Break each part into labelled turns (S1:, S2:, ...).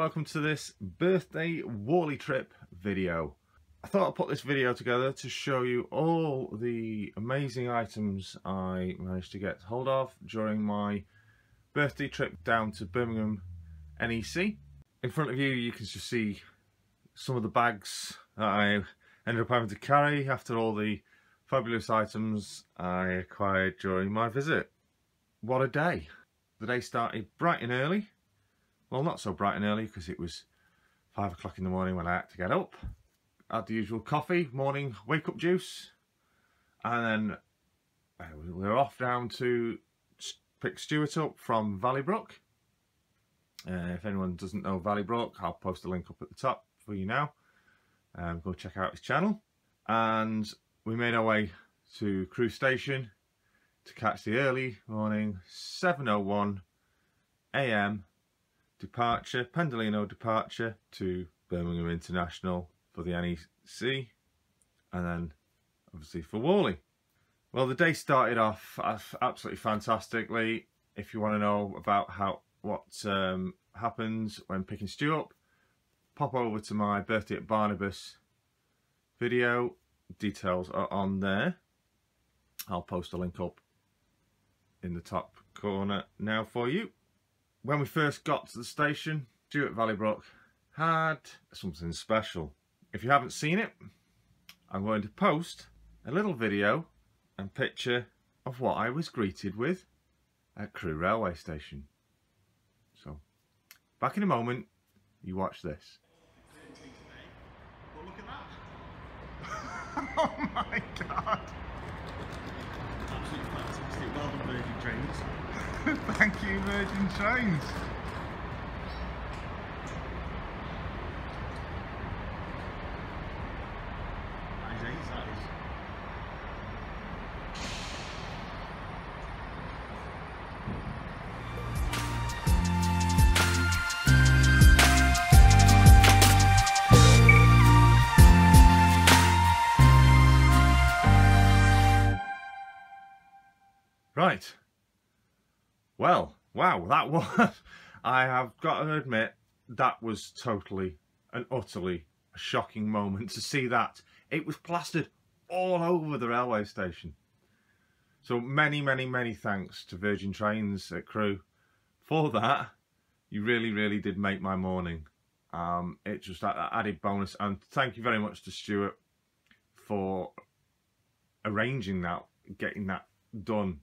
S1: welcome to this birthday Warley trip video. I thought I'd put this video together to show you all the amazing items I managed to get hold of during my birthday trip down to Birmingham NEC. In front of you, you can just see some of the bags that I ended up having to carry after all the fabulous items I acquired during my visit. What a day! The day started bright and early. Well, not so bright and early because it was 5 o'clock in the morning when I had to get up. I had the usual coffee, morning wake-up juice, and then we were off down to pick Stuart up from Valleybrook. If anyone doesn't know Valleybrook, I'll post a link up at the top for you now. Go check out his channel. And we made our way to Crewe Station to catch the early morning 7:01 AM departure, Pendolino departure to Birmingham International for the NEC, and then obviously for Warley. Well, the day started off absolutely fantastically. If you want to know about what happens when picking Stu up, pop over to my birthday at Barnabas video. Details are on there. I'll post a link up in the top corner now for you. When we first got to the station, Stuart Valleybrook had something special. If you haven't seen it, I'm going to post a little video and picture of what I was greeted with at Crewe Railway Station. So, back in a moment, you watch this.
S2: Well, look at that! Oh my god! Absolutely fantastic. Well done, Virgin Trains.
S1: Thank you, Virgin Trains.
S2: That is ace, that is.
S1: Right. Well, wow, that was, I have got to admit, that was totally and utterly a shocking moment to see that. It was plastered all over the railway station. So many, many, many thanks to Virgin Trains at Crewe for that. You really, really did make my morning. It's just that added bonus, and thank you very much to Stuart for arranging that, getting that done.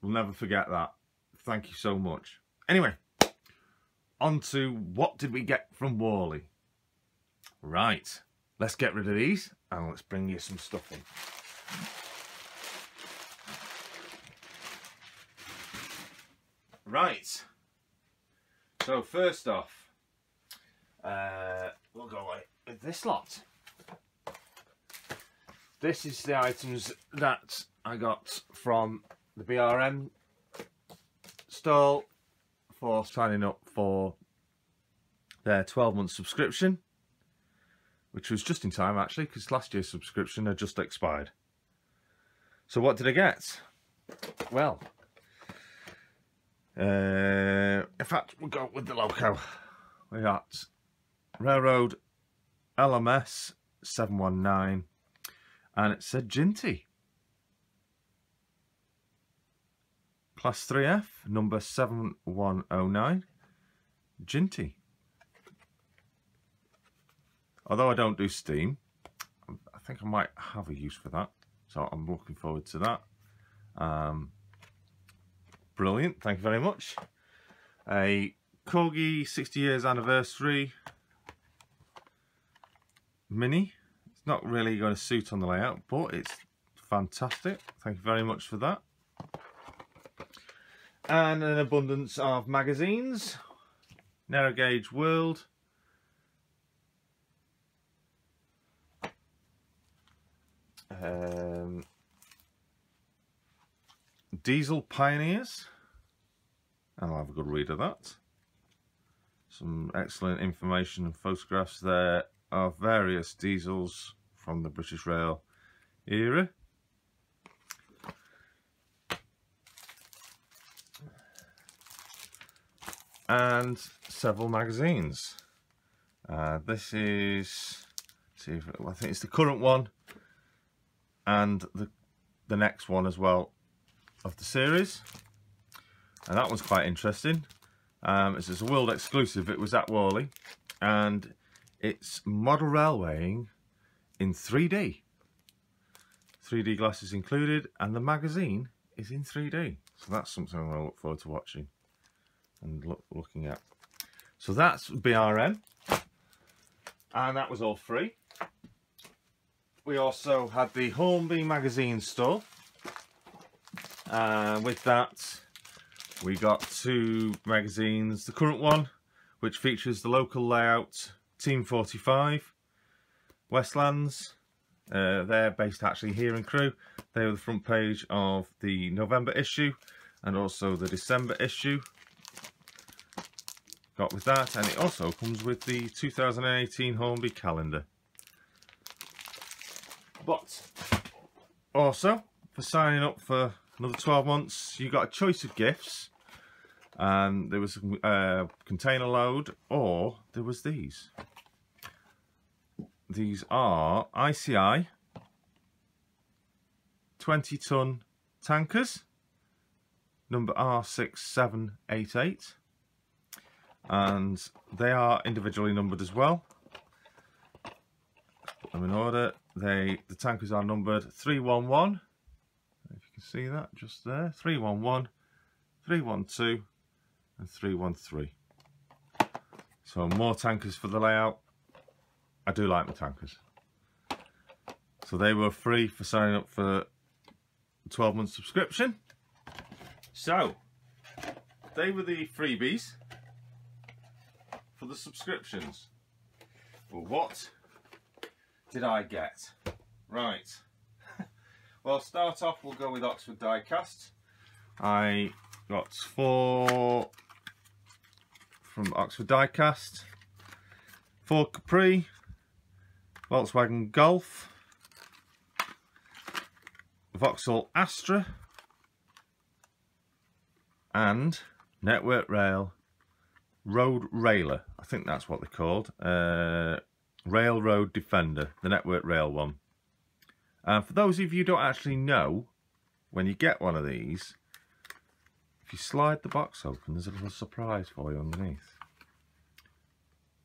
S1: We'll never forget that. Thank you so much. Anyway, on to what did we get from Warley. Right, let's get rid of these and let's bring you some stuff in. Right, so first off, we'll go away with this lot. This is the items that I got from the BRM stall for signing up for their 12-month subscription, which was just in time actually because last year's subscription had just expired. So what did I get? Well, in fact, we'll go with the logo. We got Railroad LMS 719 and it said Ginty. Class 3F, number 7109, Ginty. Although I don't do steam, I think I might have a use for that. So I'm looking forward to that. Brilliant, thank you very much. A Corgi 60 years anniversary mini. It's not really going to suit on the layout, but it's fantastic. Thank you very much for that. And an abundance of magazines. Narrow Gauge World. Diesel Pioneers. And I'll have a good read of that. Some excellent information and photographs there of various diesels from the British Rail era. and several magazines. This is, I think it's the current one and the next one as well of the series, and that one's quite interesting. It's a world exclusive. It was at Warley, and it's model railwaying in 3D. 3D glasses included, and the magazine is in 3D. So that's something I look forward to watching and looking at. So that's BRN, and that was all free. We also had the Hornby magazine store, and with that we got 2 magazines. The current one, which features the local layout, Team 45, Westlands. They're based actually here in Crewe. They were the front page of the November issue and also the December issue. Got with that, and it also comes with the 2018 Hornby calendar. But also, for signing up for another 12 months, you got a choice of gifts. And there was a container load, or there was these. These are ICI 20-ton tankers, number R6788, and they are individually numbered as well. Put them in order. The tankers are numbered 311, if you can see that just there, 311, 312 and 313. So more tankers for the layout. I do like my tankers. So they were free for signing up for a 12-month subscription. So they were the freebies for the subscriptions. Well, what did I get? Right. Well, start off, we'll go with Oxford Diecast. I got 4 from Oxford Diecast, 4 Capri, Volkswagen Golf, Vauxhall Astra, and Network Rail Road Railer. I think that's what they're called. Railroad Defender, the Network Rail one. And for those of you who don't actually know, when you get one of these, if you slide the box open, there's a little surprise for you underneath.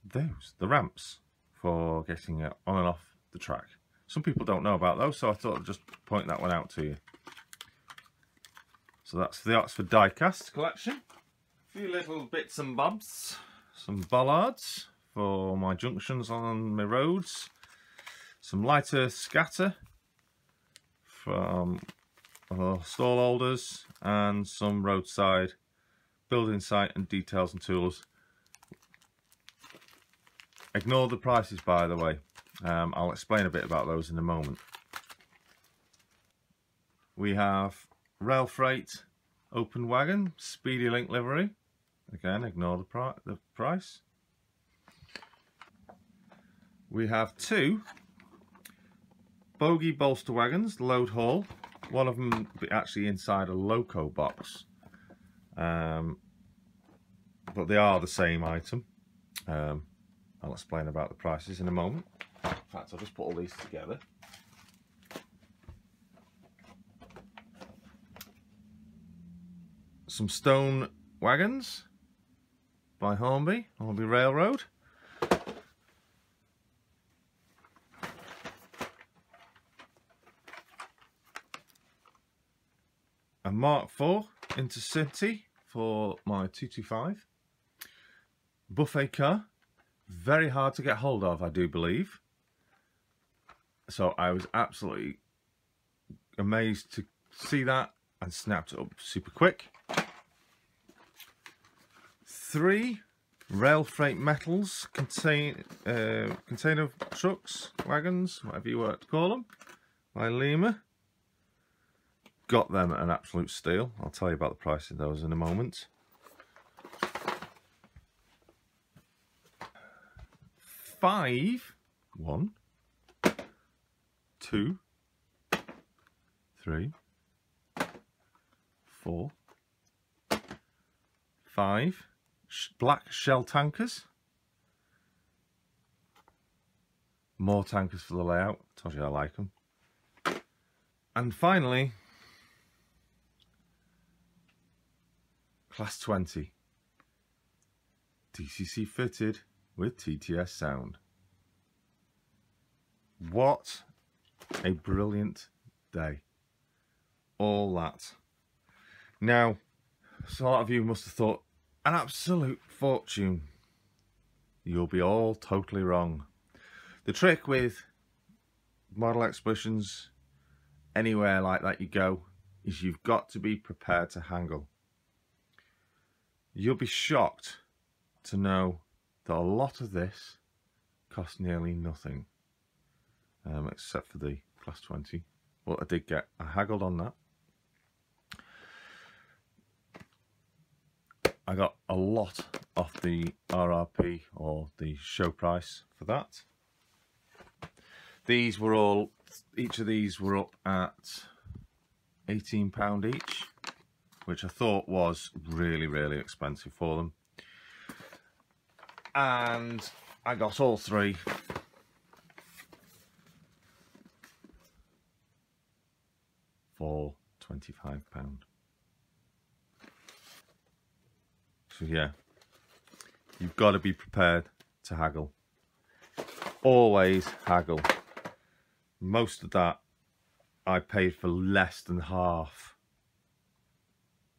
S1: Those, the ramps for getting it on and off the track. Some people don't know about those, so I thought I'd just point that one out to you. So that's the Oxford Diecast collection. A few little bits and bobs. Some bollards for my junctions on my roads. Some light earth scatter from stall holders, and some roadside building site and details and tools. Ignore the prices, by the way. I'll explain a bit about those in a moment. We have Rail Freight Open Wagon Speedy Link livery. Again, ignore the price. We have 2 Bogie Bolster Wagons Load Haul. One of them actually inside a loco box, but they are the same item. I'll explain about the prices in a moment. In fact, I'll just put all these together. Some stone wagons by Hornby Railroad. A Mark IV Intercity for my 225. Buffet car. Very hard to get hold of, I do believe. So I was absolutely amazed to see that and snapped it up super quick. 3 Rail Freight Metals container trucks, wagons, whatever you want to call them, by Lima. Got them at an absolute steal. I'll tell you about the price of those in a moment. 5, 1, 2, 3, 4, 5 black shell tankers. More tankers for the layout. Told you I like them. And finally, Class 20. DCC fitted with TTS sound. What a brilliant day. All that. Now, so a lot of you must have thought, an absolute fortune. You'll be all totally wrong. The trick with model exhibitions, anywhere like that you go, is you've got to be prepared to haggle. You'll be shocked to know that a lot of this costs nearly nothing, except for the Class 20. Well, I haggled on that. I got a lot off the RRP, or the show price, for that. These were all, each of these were up at £18 each, which I thought was really, really expensive for them. And I got all three for £25. So yeah, you've got to be prepared to haggle. Always haggle. Most of that I paid for less than half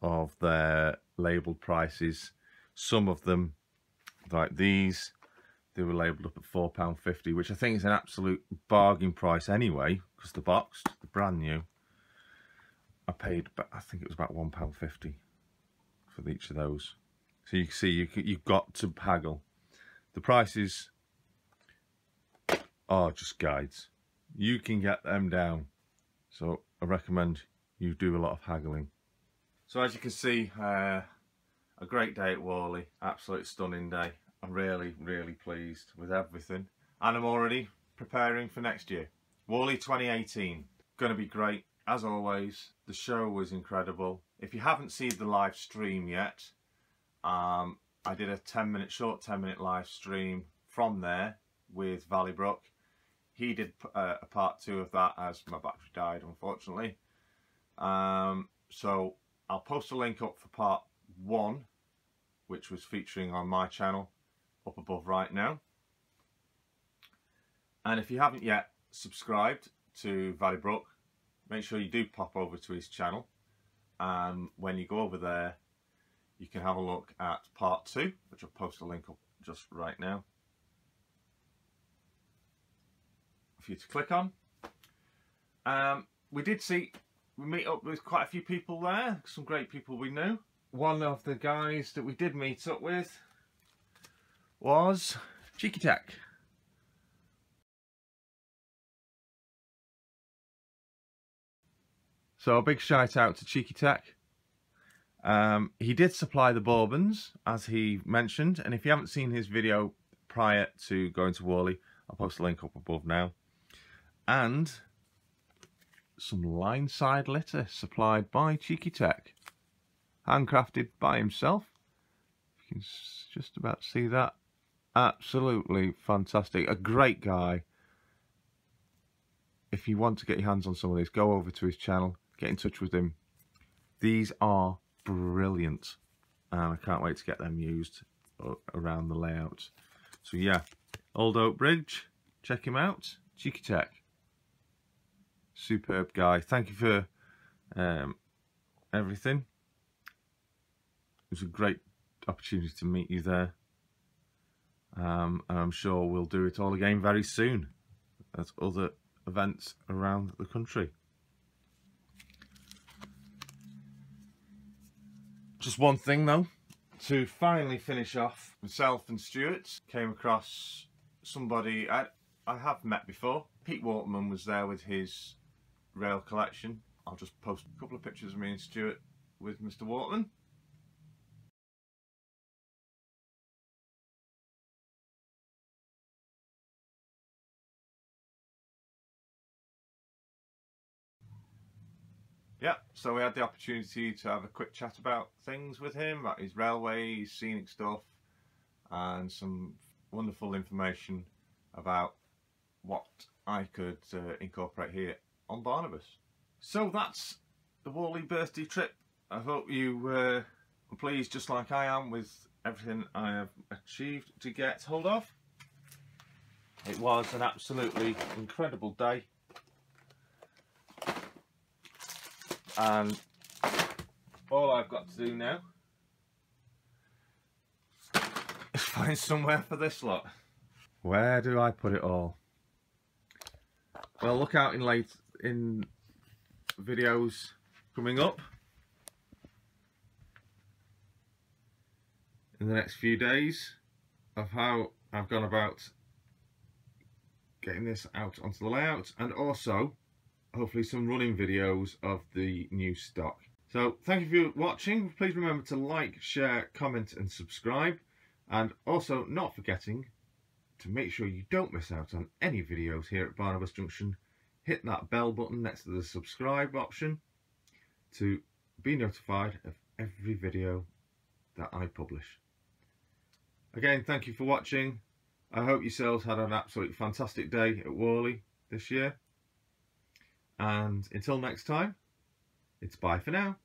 S1: of their labelled prices. Some of them, like these, they were labelled up at £4.50, which I think is an absolute bargain price anyway, because they're boxed, they're brand new. I paid, I think it was about £1.50 for each of those. So you can see you've got to haggle. The prices are just guides. You can get them down. So I recommend you do a lot of haggling. So as you can see, a great day at Warley. Absolute stunning day. I'm really, really pleased with everything. And I'm already preparing for next year. Warley 2018. Going to be great. As always, the show was incredible. If you haven't seen the live stream yet, I did a short 10-minute live stream from there with Valleybrook. He did a part 2 of that as my battery died, unfortunately. So I'll post a link up for part 1, which was featuring on my channel, up above right now. And if you haven't yet subscribed to Valleybrook, make sure you do pop over to his channel. When you go over there, you can have a look at part 2, which I'll post a link up just right now for you to click on. We meet up with quite a few people there, some great people we knew. One of the guys that we did meet up with was Cheeky Tech. So a big shout out to Cheeky Tech. He did supply the bourbons, as he mentioned, and if you haven't seen his video prior to going to Warley, I'll post a link up above now. And some line side litter supplied by Cheeky Tech, handcrafted by himself. You can just about see that. Absolutely fantastic. A great guy. If you want to get your hands on some of these, go over to his channel, get in touch with him. These are brilliant, and I can't wait to get them used around the layout. So yeah, Old Oak Bridge, check him out. Cheeky Tech, superb guy. Thank you for everything. It was a great opportunity to meet you there, and I'm sure we'll do it all again very soon at other events around the country. Just one thing though, to finally finish off, myself and Stuart came across somebody I have met before. Pete Waterman was there with his rail collection. I'll just post a couple of pictures of me and Stuart with Mr. Waterman. yeah, so we had the opportunity to have a quick chat about things with him, about his railway, his scenic stuff, and some wonderful information about what I could incorporate here on Barnabas. So that's the Warley birthday trip. I hope you were pleased just like I am with everything I have achieved to get hold of. It was an absolutely incredible day, and all I've got to do now is find somewhere for this lot. Where do I put it all? Well, look out in videos coming up in the next few days of how I've gone about getting this out onto the layout, and also hopefully some running videos of the new stock. So thank you for watching. Please remember to like, share, comment and subscribe, and also not forgetting to make sure you don't miss out on any videos here at Barnabas Junction. Hit that bell button next to the subscribe option to be notified of every video that I publish. Again, thank you for watching. I hope yourselves had an absolutely fantastic day at Warley this year. And until next time, it's bye for now.